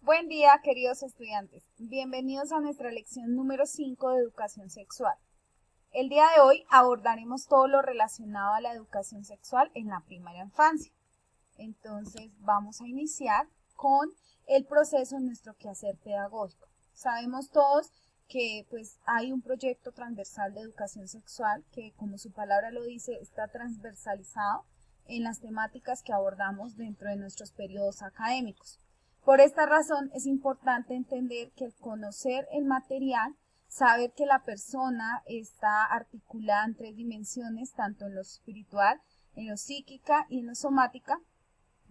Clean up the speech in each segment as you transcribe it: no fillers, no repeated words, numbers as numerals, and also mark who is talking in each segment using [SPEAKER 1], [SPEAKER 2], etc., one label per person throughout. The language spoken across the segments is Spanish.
[SPEAKER 1] Buen día, queridos estudiantes. Bienvenidos a nuestra lección número 5 de educación sexual. El día de hoy abordaremos todo lo relacionado a la educación sexual en la primera infancia. Entonces vamos a iniciar con el proceso en nuestro quehacer pedagógico. Sabemos todos que hay un proyecto transversal de educación sexual que, como su palabra lo dice, está transversalizado en las temáticas que abordamos dentro de nuestros periodos académicos. Por esta razón es importante entender que el conocer el material, saber que la persona está articulada en 3 dimensiones, tanto en lo espiritual, en lo psíquica y en lo somática,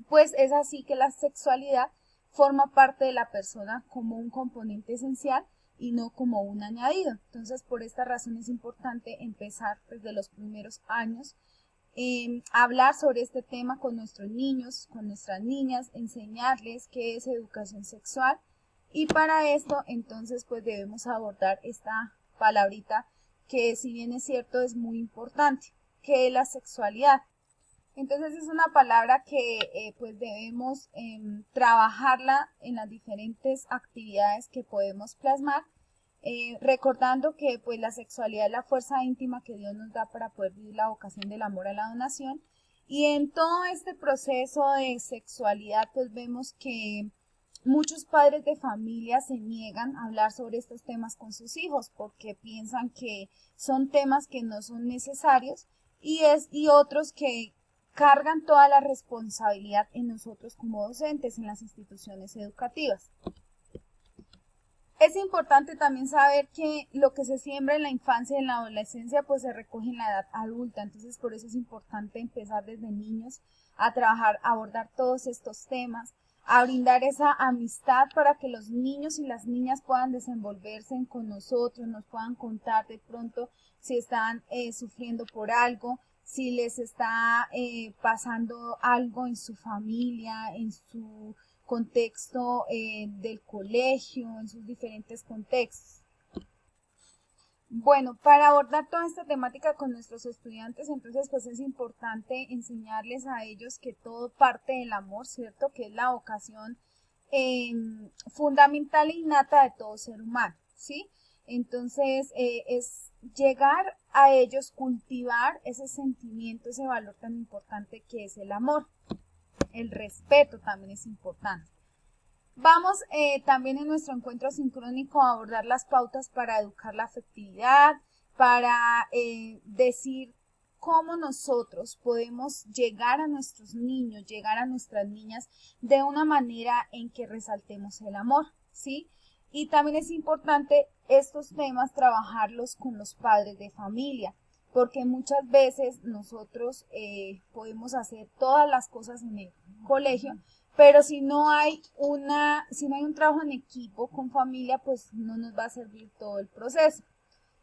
[SPEAKER 1] pues es así que la sexualidad forma parte de la persona como un componente esencial y no como un añadido. Entonces, por esta razón es importante empezar desde los primeros años hablar sobre este tema con nuestros niños, con nuestras niñas, enseñarles qué es educación sexual, y para esto entonces debemos abordar esta palabrita que, si bien es cierto, es muy importante, que es la sexualidad. Entonces es una palabra que debemos trabajarla en las diferentes actividades que podemos plasmar, recordando que la sexualidad es la fuerza íntima que Dios nos da para poder vivir la vocación del amor a la donación, y en todo este proceso de sexualidad vemos que muchos padres de familia se niegan a hablar sobre estos temas con sus hijos porque piensan que son temas que no son necesarios, y otros que cargan toda la responsabilidad en nosotros como docentes en las instituciones educativas. Es importante también saber que lo que se siembra en la infancia y en la adolescencia se recoge en la edad adulta. Entonces por eso es importante empezar desde niños a trabajar, a abordar todos estos temas, a brindar esa amistad para que los niños y las niñas puedan desenvolverse con nosotros, nos puedan contar de pronto si están sufriendo por algo, si les está pasando algo en su familia, en su contexto del colegio, en sus diferentes contextos. Bueno, para abordar toda esta temática con nuestros estudiantes, entonces es importante enseñarles a ellos que todo parte del amor, ¿cierto? Que es la vocación fundamental e innata de todo ser humano, ¿sí? Entonces es llegar a ellos, cultivar ese sentimiento, ese valor tan importante que es el amor. El respeto también es importante. Vamos también en nuestro encuentro sincrónico a abordar las pautas para educar la afectividad, para decir cómo nosotros podemos llegar a nuestros niños, llegar a nuestras niñas de una manera en que resaltemos el amor, ¿sí? Y también es importante estos temas trabajarlos con los padres de familia, porque muchas veces nosotros podemos hacer todas las cosas en el colegio, pero si no hay un trabajo en equipo con familia, no nos va a servir todo el proceso.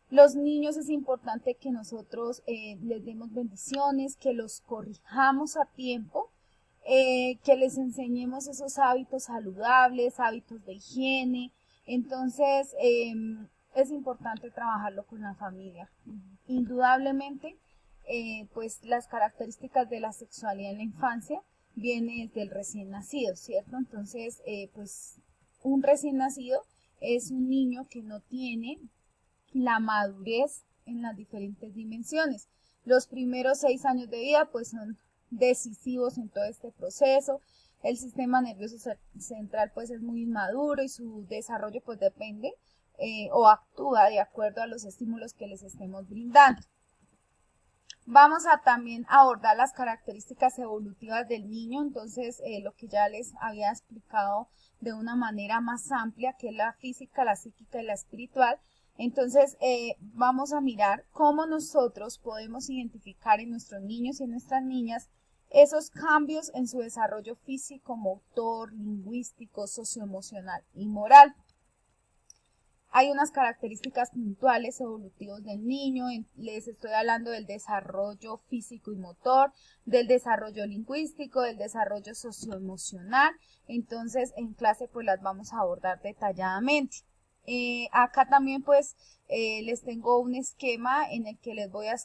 [SPEAKER 1] Los niños es importante que nosotros les demos bendiciones, que los corrijamos a tiempo, que les enseñemos esos hábitos saludables, hábitos de higiene. Entonces es importante trabajarlo con la familia. Indudablemente, las características de la sexualidad en la infancia viene desde el recién nacido, ¿cierto? Entonces, un recién nacido es un niño que no tiene la madurez en las diferentes dimensiones. Los primeros 6 años de vida son decisivos en todo este proceso. El sistema nervioso central es muy inmaduro y su desarrollo depende o actúa de acuerdo a los estímulos que les estemos brindando. Vamos a también abordar las características evolutivas del niño, entonces lo que ya les había explicado de una manera más amplia, que es la física, la psíquica y la espiritual. Entonces vamos a mirar cómo nosotros podemos identificar en nuestros niños y en nuestras niñas esos cambios en su desarrollo físico, motor, lingüístico, socioemocional y moral. Hay unas características puntuales evolutivos del niño, les estoy hablando del desarrollo físico y motor, del desarrollo lingüístico, del desarrollo socioemocional. Entonces en clase las vamos a abordar detalladamente. Acá también pues les tengo un esquema en el que les voy a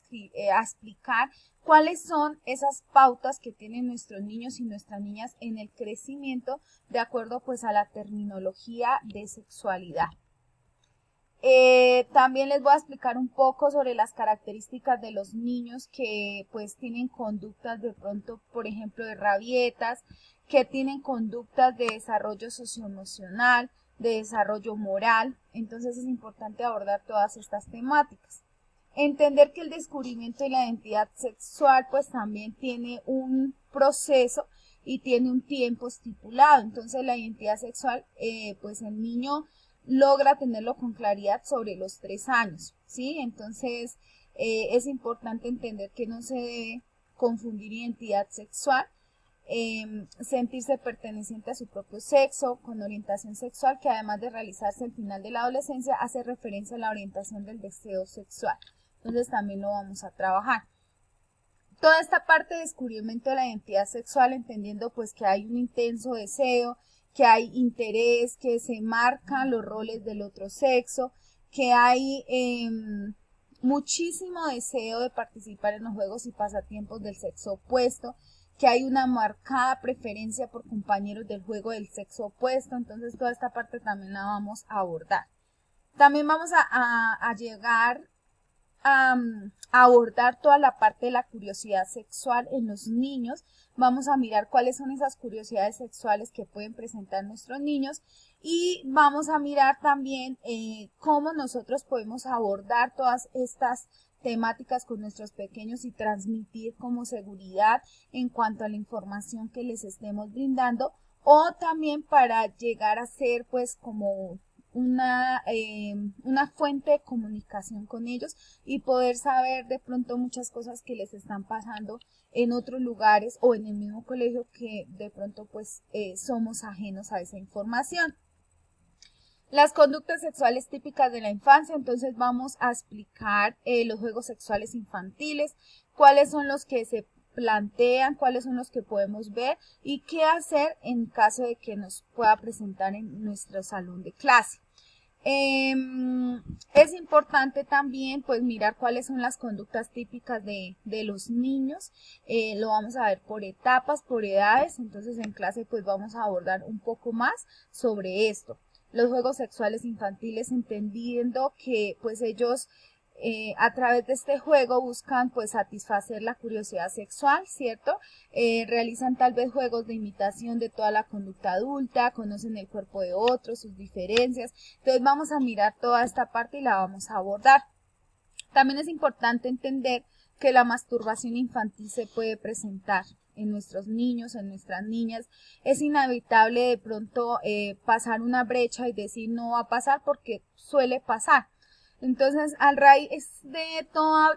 [SPEAKER 1] explicar cuáles son esas pautas que tienen nuestros niños y nuestras niñas en el crecimiento de acuerdo pues a la terminología de sexualidad. También les voy a explicar un poco sobre las características de los niños que pues tienen conductas de pronto, por ejemplo, de rabietas, que tienen conductas de desarrollo socioemocional, de desarrollo moral. Entonces es importante abordar todas estas temáticas. Entender que el descubrimiento de la identidad sexual pues también tiene un proceso y tiene un tiempo estipulado. Entonces la identidad sexual pues el niño logra tenerlo con claridad sobre los 3 años, ¿sí? Entonces es importante entender que no se debe confundir identidad sexual, sentirse perteneciente a su propio sexo, con orientación sexual, que además de realizarse al final de la adolescencia, hace referencia a la orientación del deseo sexual. Entonces también lo vamos a trabajar. Toda esta parte de descubrimiento de la identidad sexual, entendiendo pues que hay un intenso deseo, que hay interés, que se marcan los roles del otro sexo, que hay muchísimo deseo de participar en los juegos y pasatiempos del sexo opuesto, que hay una marcada preferencia por compañeros del juego del sexo opuesto. Entonces toda esta parte también la vamos a abordar. También vamos a llegar a abordar toda la parte de la curiosidad sexual en los niños. Vamos a mirar cuáles son esas curiosidades sexuales que pueden presentar nuestros niños y vamos a mirar también cómo nosotros podemos abordar todas estas temáticas con nuestros pequeños y transmitir como seguridad en cuanto a la información que les estemos brindando, o también para llegar a ser pues como una fuente de comunicación con ellos y poder saber de pronto muchas cosas que les están pasando en otros lugares o en el mismo colegio, que de pronto pues somos ajenos a esa información. Las conductas sexuales típicas de la infancia. Entonces vamos a explicar los juegos sexuales infantiles, cuáles son los que se plantean, cuáles son los que podemos ver y qué hacer en caso de que nos pueda presentar en nuestro salón de clase. Es importante también pues mirar cuáles son las conductas típicas de los niños. Lo vamos a ver por etapas, por edades. Entonces en clase pues vamos a abordar un poco más sobre esto. Los juegos sexuales infantiles, entendiendo que pues ellos a través de este juego buscan pues satisfacer la curiosidad sexual, ¿cierto? Realizan tal vez juegos de imitación de toda la conducta adulta, conocen el cuerpo de otros, sus diferencias. Entonces vamos a mirar toda esta parte y la vamos a abordar. También es importante entender que la masturbación infantil se puede presentar en nuestros niños, en nuestras niñas. Es inevitable de pronto pasar una brecha y decir no va a pasar, porque suele pasar. Entonces, a raíz de todo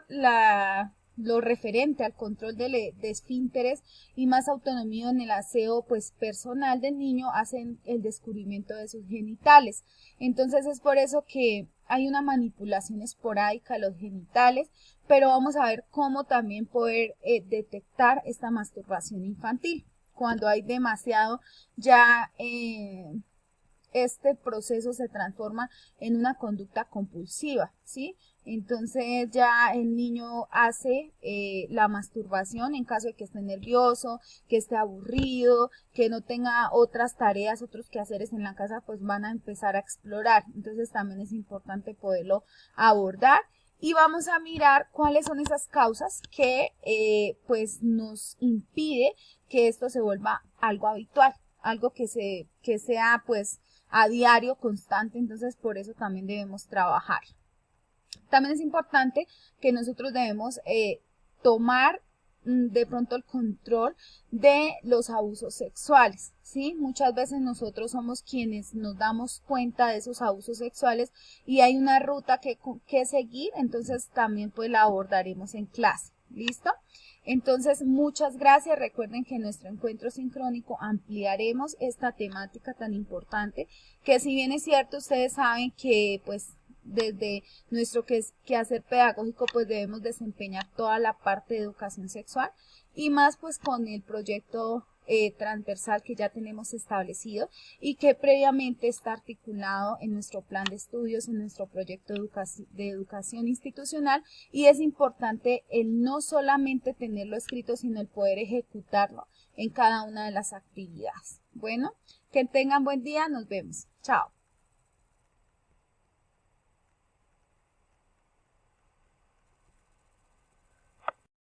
[SPEAKER 1] lo referente al control de esfínteres y más autonomía en el aseo pues personal del niño, hacen el descubrimiento de sus genitales. Entonces es por eso que hay una manipulación esporádica de los genitales, pero vamos a ver cómo también poder detectar esta masturbación infantil cuando hay demasiado ya este proceso se transforma en una conducta compulsiva, ¿sí? Entonces ya el niño hace la masturbación en caso de que esté nervioso, que esté aburrido, que no tenga otras tareas, otros quehaceres en la casa, pues van a empezar a explorar. Entonces también es importante poderlo abordar. Y vamos a mirar cuáles son esas causas que pues nos impide que esto se vuelva algo habitual, algo que sea pues a diario, constante. Entonces por eso también debemos trabajar. También es importante que nosotros debemos tomar de pronto el control de los abusos sexuales, ¿sí? Muchas veces nosotros somos quienes nos damos cuenta de esos abusos sexuales y hay una ruta que seguir. Entonces también pues la abordaremos en clase. ¿Listo? Entonces, muchas gracias. Recuerden que en nuestro encuentro sincrónico ampliaremos esta temática tan importante, que si bien es cierto, ustedes saben que pues desde nuestro quehacer pedagógico pues debemos desempeñar toda la parte de educación sexual, y más pues con el proyecto transversal que ya tenemos establecido y que previamente está articulado en nuestro plan de estudios, en nuestro proyecto de educación institucional, y es importante el no solamente tenerlo escrito, sino el poder ejecutarlo en cada una de las actividades. Bueno, que tengan buen día, nos vemos. Chao.